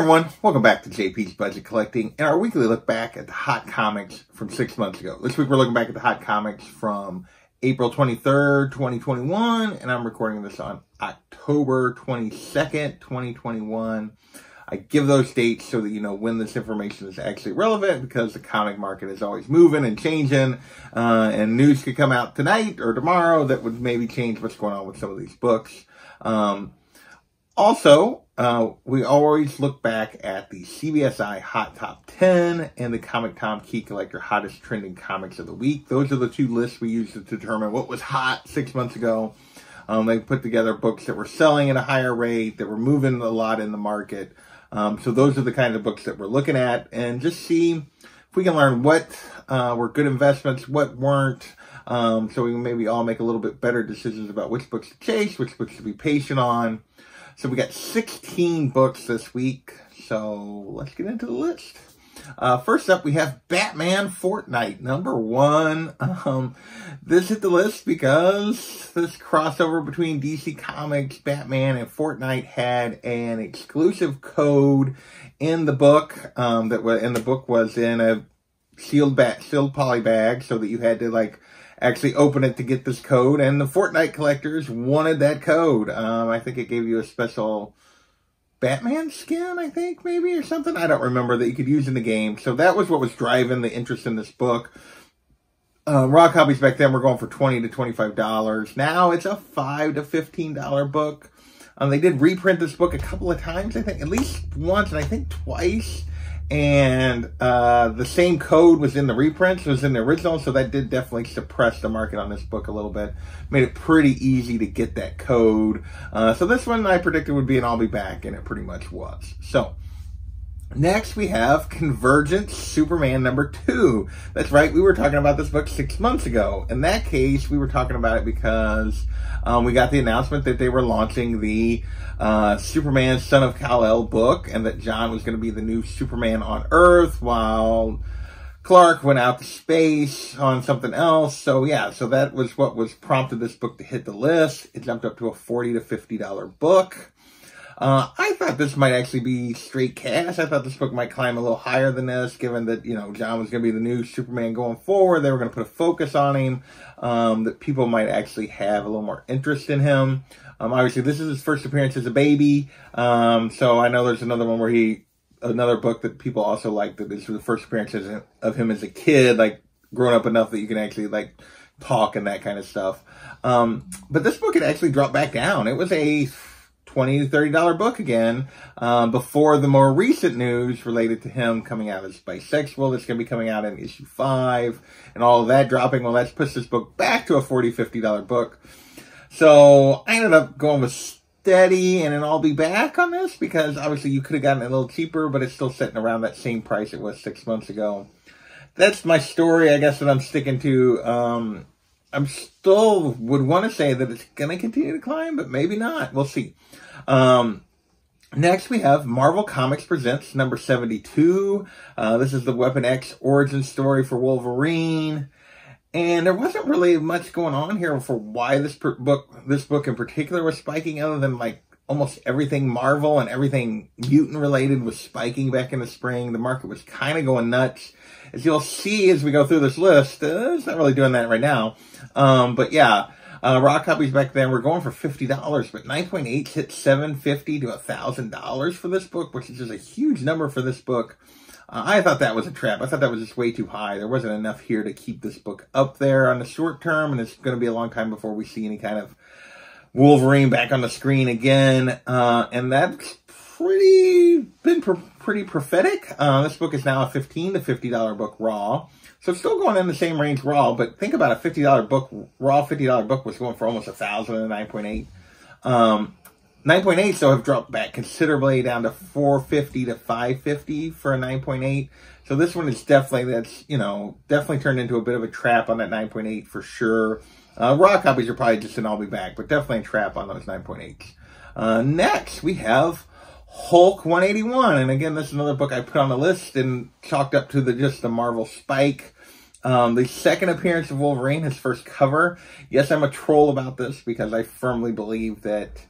everyone, welcome back to JP's Budget Collecting and our weekly look back at the hot comics from 6 months ago. This week we're looking back at the hot comics from April 23rd, 2021, and I'm recording this on October 22nd, 2021. I give those dates so that you know when this information is actually relevant, because the comic market is always moving and changing, and news could come out tonight or tomorrow that would maybe change what's going on with some of these books. Also, we always look back at the CBSI Hot Top 10 and the Comic Tom Key Collector Hottest Trending Comics of the Week. Those are the two lists we use to determine what was hot 6 months ago. They put together books that were selling at a higher rate, that were moving a lot in the market. So those are the kind of books that we're looking at, and just see if we can learn what were good investments, what weren't, so we can maybe all make a little bit better decisions about which books to chase, which books to be patient on. So we got 16 books this week, so let's get into the list. First up, we have Batman Fortnite, #1. This hit the list because this crossover between DC Comics, Batman, and Fortnite had an exclusive code in the book. The book was in a sealed poly bag, so that you had to actually open it to get this code, and the Fortnite collectors wanted that code. I think it gave you a special Batman skin, I think, maybe, or something. I don't remember, that you could use in the game. So that was what was driving the interest in this book. Raw copies back then were going for $20 to $25. Now it's a $5 to $15 book. They did reprint this book a couple of times, I think, at least once, and I think twice. And the same code was in the reprints, was in the original, so that did definitely suppress the market on this book a little bit. Made it pretty easy to get that code. So this one I predicted would be an I'll Be Back, and it pretty much was. So next we have Convergence Superman #2. That's right, we were talking about this book 6 months ago. In that case, we were talking about it because we got the announcement that they were launching the Superman Son of Kal-El book, and that John was going to be the new Superman on Earth while Clark went out to space on something else. So yeah, so that was what was prompted this book to hit the list. It jumped up to a $40 to $50 book. I thought this might actually be straight cash. I thought this book might climb a little higher than this, given that, John was going to be the new Superman going forward. They were going to put a focus on him, that people might actually have a little more interest in him. Obviously, this is his first appearance as a baby. So I know there's another one where another book that people also like, that is the first appearance of him as a kid, grown up enough that you can actually, talk and that kind of stuff. But this book had actually dropped back down. It was a $20 to $30 book again, before the more recent news related to him coming out as bisexual. That's going to be coming out in issue 5, and all of that dropping. Well, that's pushed this book back to a $40, $50 book. So I ended up going with steady and an I'll Be Back on this, because obviously you could have gotten it a little cheaper, but it's still sitting around that same price it was 6 months ago. That's my story, I guess, that I'm sticking to. I'm still would want to say that it's going to continue to climb, but maybe not. We'll see. Next, we have Marvel Comics Presents #72. This is the Weapon X origin story for Wolverine. And there wasn't really much going on here for why this book in particular was spiking, other than almost everything Marvel and everything mutant related was spiking back in the spring. The market was kind of going nuts. As you'll see as we go through this list, it's not really doing that right now. But yeah, raw copies back then were going for $50, but 9.8 hit $750 to $1,000 for this book, which is just a huge number for this book. I thought that was a trap. I thought that was just way too high. There wasn't enough here to keep this book up there on the short term, and it's going to be a long time before we see any kind of Wolverine back on the screen again. And that's been pretty prophetic. This book is now a $15 to $50 book raw. So it's still going in the same range raw, but think about a $50 book. Raw $50 book was going for almost $1,000 at 9.8. 9.8 so have dropped back considerably down to $450 to $550 for a 9.8. So this one is definitely turned into a bit of a trap on that 9.8 for sure. Raw copies are probably just an I'll Be Back, but definitely a trap on those 9.8s. Next, we have Hulk 181. And again, this is another book I put on the list and chalked up to just the Marvel spike. The second appearance of Wolverine, his first cover. Yes, I'm a troll about this, because I firmly believe that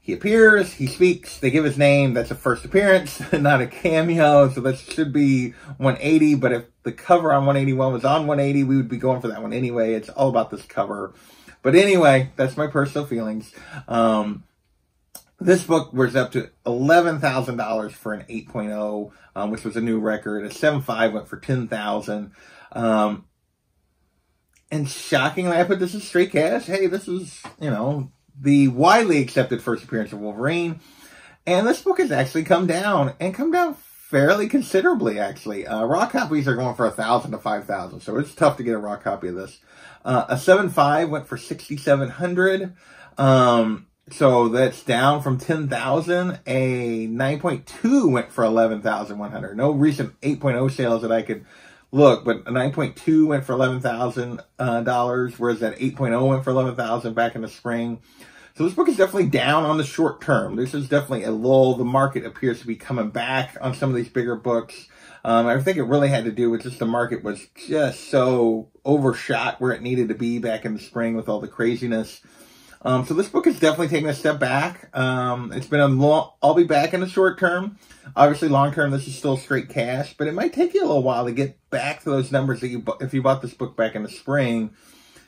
He appears, he speaks, they give his name. That's a first appearance, not a cameo. So that should be 180. But if the cover on 181 was on 180, we would be going for that one anyway. It's all about this cover. But anyway, that's my personal feelings. This book was up to $11,000 for an 8.0, which was a new record. A 7.5 went for $10,000. And shockingly, I put this as straight cash. Hey, this is, the widely accepted first appearance of Wolverine. And this book has actually come down, and come down fairly considerably, actually. Raw copies are going for $1,000 to $5,000, so it's tough to get a raw copy of this. A 7.5 went for $6,700. So that's down from $10,000. A 9.2 went for $11,100. No recent 8.0 sales that I could look, but a 9.2 went for $11,000, whereas that 8.0 went for $11,000 back in the spring. So this book is definitely down on the short term. This is definitely a lull. The market appears to be coming back on some of these bigger books. I think it really had to do with just the market was just so overshot where it needed to be back in the spring with all the craziness. So this book is definitely taking a step back. It's been I'll be back in the short term. Obviously, long term, this is still straight cash, but it might take you a little while to get back to those numbers that if you bought this book back in the spring.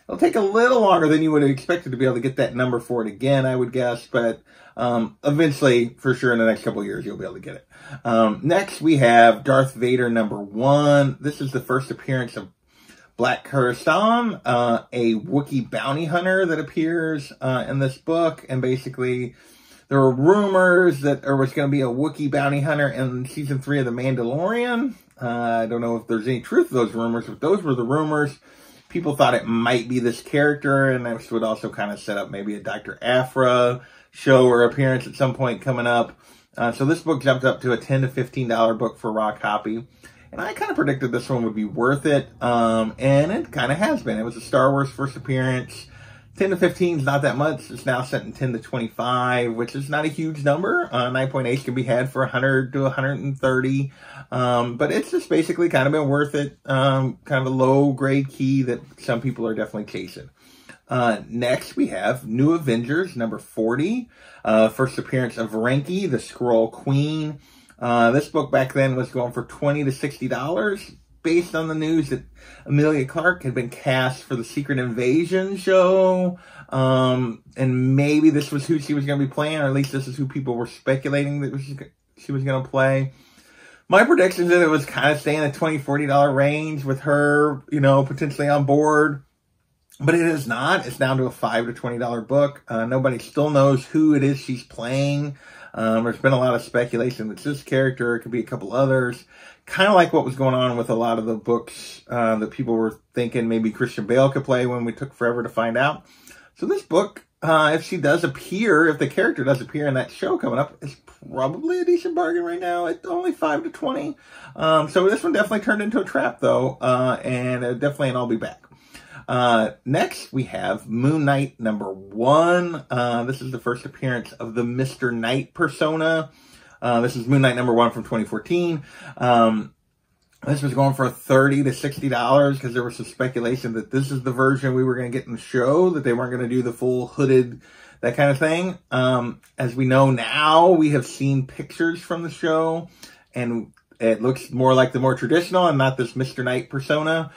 It'll take a little longer than you would have expected to be able to get that number for it again, I would guess, but eventually, for sure, in the next couple of years, you'll be able to get it. Next, we have Darth Vader #1. This is the first appearance of Black Kurstan, a Wookiee bounty hunter that appears in this book. And basically, there were rumors that there was going to be a Wookiee bounty hunter in season 3 of The Mandalorian. I don't know if there's any truth to those rumors, but those were the rumors. People thought it might be this character, and this would also kind of set up maybe a Dr. Aphra show or appearance at some point coming up. So this book jumped up to a $10 to $15 book for raw copy. And I kind of predicted this one would be worth it, and it kind of has been. It was a Star Wars first appearance. 10 to 15 is not that much. It's now set in 10 to 25, which is not a huge number. 9.8 can be had for 100 to 130, but it's just basically kind of been worth it. Kind of a low-grade key that some people are definitely chasing. Next, we have New Avengers #40, first appearance of Renki, the Skrull Queen. This book back then was going for $20 to $60 based on the news that Emilia Clarke had been cast for the Secret Invasion show. And maybe this was who she was going to be playing, or at least this is who people were speculating that she was going to play. My prediction is that it was kind of staying in the $20, $40 range with her, potentially on board. But it is not. It's down to a $5 to $20 book. Nobody still knows who it is she's playing. There's been a lot of speculation that it's this character. It could be a couple others. Kind of like what was going on with a lot of the books that people were thinking maybe Christian Bale could play when we took forever to find out. So this book, if she does appear, if the character does appear in that show coming up, is probably a decent bargain right now at only $5 to $20. So this one definitely turned into a trap, though, and definitely an I'll be back. Next, we have Moon Knight #1. This is the first appearance of the Mr. Knight persona. This is Moon Knight #1 from 2014. This was going for $30 to $60 because there was some speculation that this is the version we were going to get in the show, that they weren't going to do the full hooded, that kind of thing. As we know now, we have seen pictures from the show, and it looks more like the more traditional and not this Mr. Knight persona.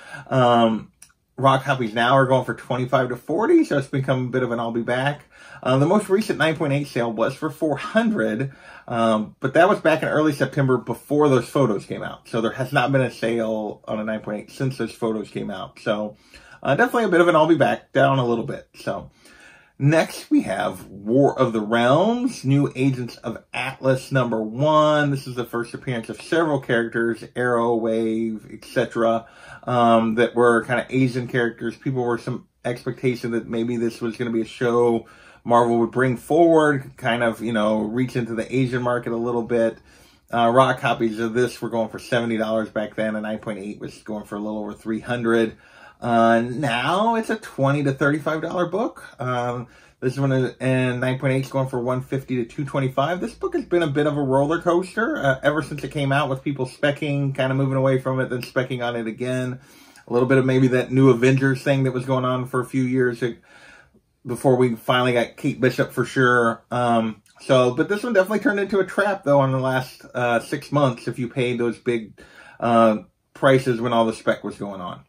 Raw copies now are going for $25 to $40, so it's become a bit of an I'll be back. The most recent 9.8 sale was for $400, but that was back in early September before those photos came out. So there has not been a sale on a 9.8 since those photos came out. So definitely a bit of an I'll be back, down a little bit. So next we have War of the Realms, New Agents of Atlas #1. This is the first appearance of several characters, Arrow, Wave, etc., that were kind of Asian characters. People were some expectation that maybe this was going to be a show Marvel would bring forward, kind of, reach into the Asian market a little bit. Raw copies of this were going for $70 back then, and 9.8 was going for a little over $300. Now it's a $20 to $35 book. This one and 9.8 is going for $150 to $225. This book has been a bit of a roller coaster ever since it came out, with people specking, kind of moving away from it, then specking on it again. A little bit of maybe that new Avengers thing that was going on for a few years before we finally got Kate Bishop for sure. So, but this one definitely turned into a trap, though, in the last 6 months if you paid those big prices when all the spec was going on.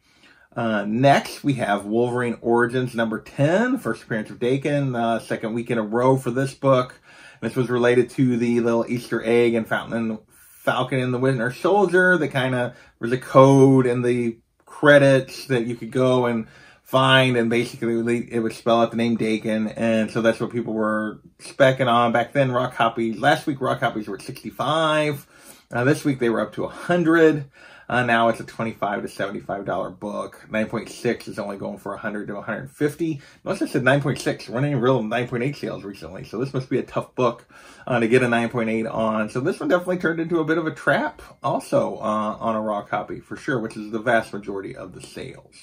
Next, we have Wolverine Origins number 10, first appearance of Dakin, second week in a row for this book. This was related to the little Easter egg and Falcon and the Winter Soldier. That kind of was a code in the credits that you could go and find, and basically it would spell out the name Dakin, and so that's what people were specking on back then. Last week raw copies were at 65. This week they were up to 100. Now it's a $25 to $75 book. 9.6 is only going for 100 to 150. Notice I said 9.6. We're running real 9.8 sales recently, so this must be a tough book to get a 9.8 on. So this one definitely turned into a bit of a trap also on a raw copy for sure, which is the vast majority of the sales.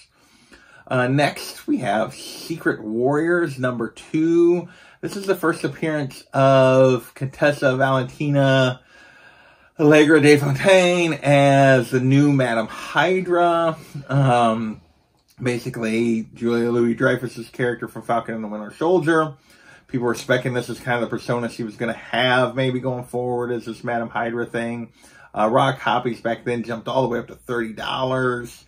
Next, we have Secret Warriors number 2. This is the first appearance of Contessa Valentina Allegra de Fontaine as the new Madame Hydra. Basically, Julia Louis-Dreyfus's character from Falcon and the Winter Soldier. People were specking this as kind of the persona she was going to have maybe going forward as this Madame Hydra thing. Raw copies back then jumped all the way up to $30.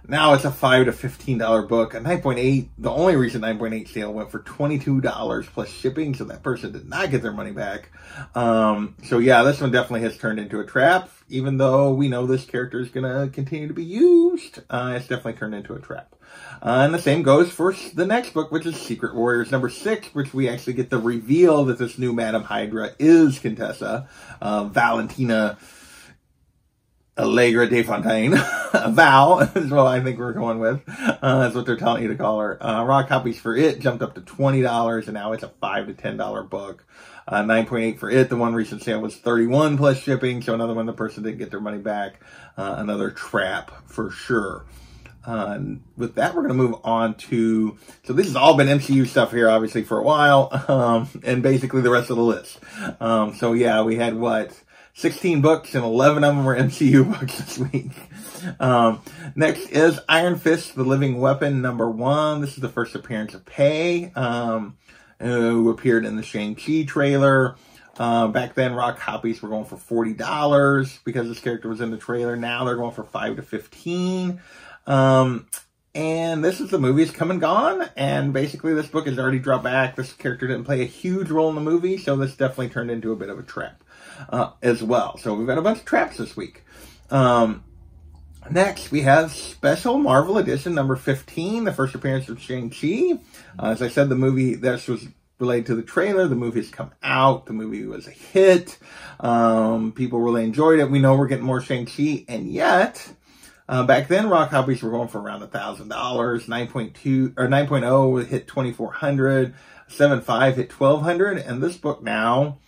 Now it's a $5 to $15 book. A 9.8, the only reason 9.8 sale went for $22 plus shipping, so that person did not get their money back. So yeah, this one definitely has turned into a trap. Even though we know this character is going to continue to be used, it's definitely turned into a trap. And the same goes for the next book, which is Secret Warriors number 6, which we actually get the reveal that this new Madame Hydra is Contessa Valentina Allegra de Fontaine. Val is what I think we're going with. That's what they're telling you to call her. Raw copies for it jumped up to $20, and now it's a $5 to $10 book. 9.8 for it. The one recent sale was $31 plus shipping, so another one the person didn't get their money back. Another trap for sure. With that, we're going to move on to, so this has all been MCU stuff here, obviously, for a while, and basically the rest of the list. So yeah, we had 16 books, and 11 of them were MCU books this week. Next is Iron Fist, The Living Weapon, number 1. This is the first appearance of Pei, who appeared in the Shang-Chi trailer. Back then, raw copies were going for $40 because this character was in the trailer. Now they're going for $5 to $15. And this is the movie's come and gone, and basically this book has already dropped back. This character didn't play a huge role in the movie, so this definitely turned into a bit of a trap as well. So we've got a bunch of traps this week. Next, we have Special Marvel Edition number 15, the first appearance of Shang-Chi. As I said, the movie, this was related to the trailer. The movie has come out. The movie was a hit. People really enjoyed it. We know we're getting more Shang-Chi, and yet, back then, raw copies were going for around $1,000. 9.0 hit $2,400. 7.5 hit $1,200, and this book now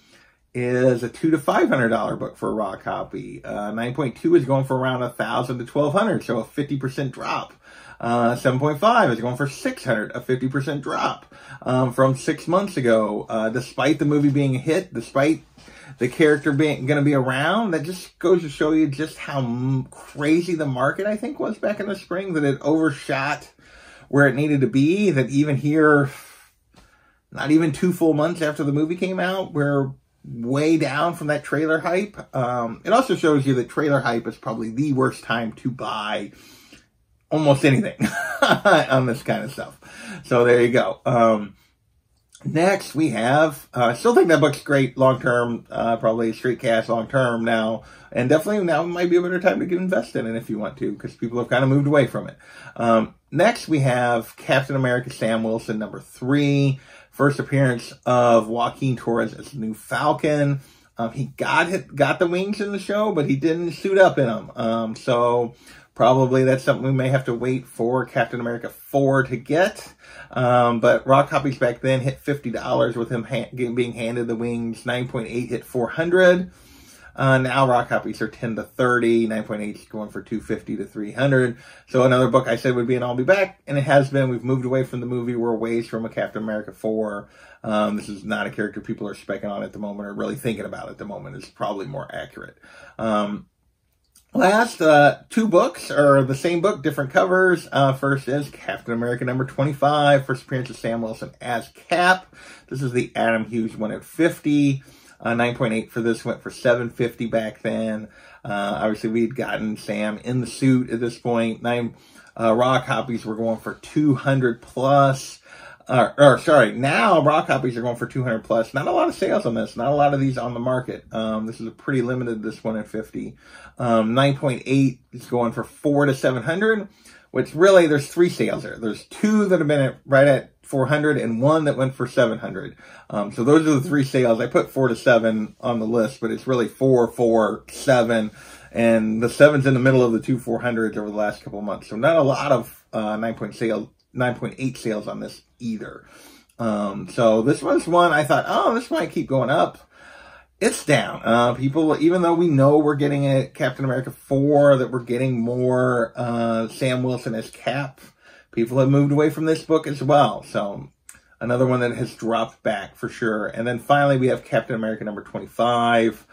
is a $200 to $500 book for a raw copy. 9.2 is going for around $1,000 to $1,200, so a 50% drop. 7.5 is going for $600, a 50% drop from 6 months ago. Despite the movie being a hit, despite the character being going to be around, that just goes to show you just how crazy the market, I think, was back in the spring, that it overshot where it needed to be, that even here, not even 2 full months after the movie came out, we're way down from that trailer hype. It also shows you that trailer hype is probably the worst time to buy almost anything on this kind of stuff. So there you go. Next we have, I still think that book's great long-term, probably straight cash long-term now, and definitely now might be a better time to get invested in it if you want to, because people have kind of moved away from it. Next we have Captain America Sam Wilson number 3. First appearance of Joaquin Torres as the new Falcon. He got the wings in the show, but he didn't suit up in them. So probably that's something we may have to wait for Captain America 4 to get. But raw copies back then hit $50 with him being handed the wings. 9.8 hit $400. Now raw copies are 10 to 30. 9.8 is going for $250 to $300. So another book I said would be an I'll Be Back, and it has been. We've moved away from the movie. We're a ways from a Captain America 4. This is not a character people are specking on at the moment or really thinking about at the moment. It's probably more accurate. Last two books are the same book, different covers. First is Captain America number 25, first appearance of Sam Wilson as Cap. This is the Adam Hughes one at 50. 9.8 for this, went for $7.50 back then. Obviously, we had gotten Sam in the suit at this point. Raw copies were going for 200 plus. Now raw copies are going for 200 plus. Not a lot of sales on this. Not a lot of these on the market. This is a pretty limited, this one at 50. 9.8 is going for 400 to 700, which really there's three sales there. There's two that have been right at 400 and one that went for 700. So those are the three sales. I put 4 to 7 on the list, but it's really 4, 4, 7. And the 7's in the middle of the two 400s over the last couple of months. So not a lot of 9.8 sales on this either. So this was one I thought, oh, this might keep going up. It's down. People, even though we know we're getting a Captain America 4, that we're getting more Sam Wilson as Cap, people have moved away from this book as well. So another one that has dropped back for sure. And then finally we have Captain America number 25.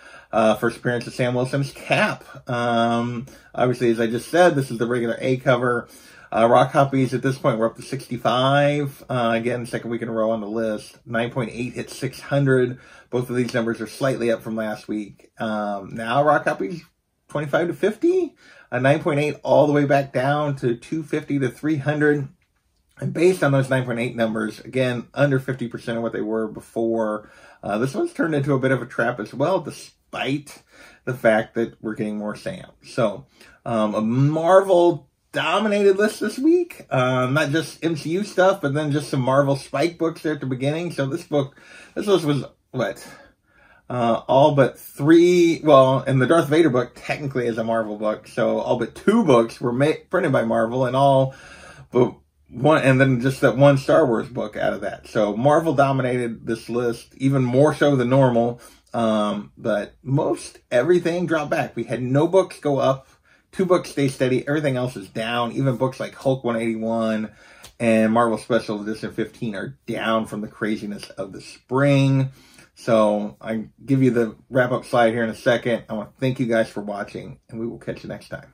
First appearance of Sam Wilson as Cap. Obviously, as I just said, this is the regular A cover. Raw copies at this point we're up to 65. Again, second week in a row on the list. 9.8 hit 600. Both of these numbers are slightly up from last week. Now raw copies 25 to 50. 9.8 all the way back down to 250 to 300. And based on those 9.8 numbers, again, under 50% of what they were before. This one's turned into a bit of a trap as well, despite the fact that we're getting more Sam. So, a Marvel dominated list this week. Not just MCU stuff, but then just some Marvel Spike books there at the beginning. So this list was, what? All but 3, well, and the Darth Vader book technically is a Marvel book. So all but 2 books were printed by Marvel, and all but one, and then just that one Star Wars book out of that. So Marvel dominated this list, even more so than normal. But most everything dropped back. We had no books go up. 2 books stay steady. Everything else is down. Even books like Hulk 181 and Marvel Special Edition 15 are down from the craziness of the spring. So I give you the wrap-up slide here in a second. I want to thank you guys for watching, and we will catch you next time.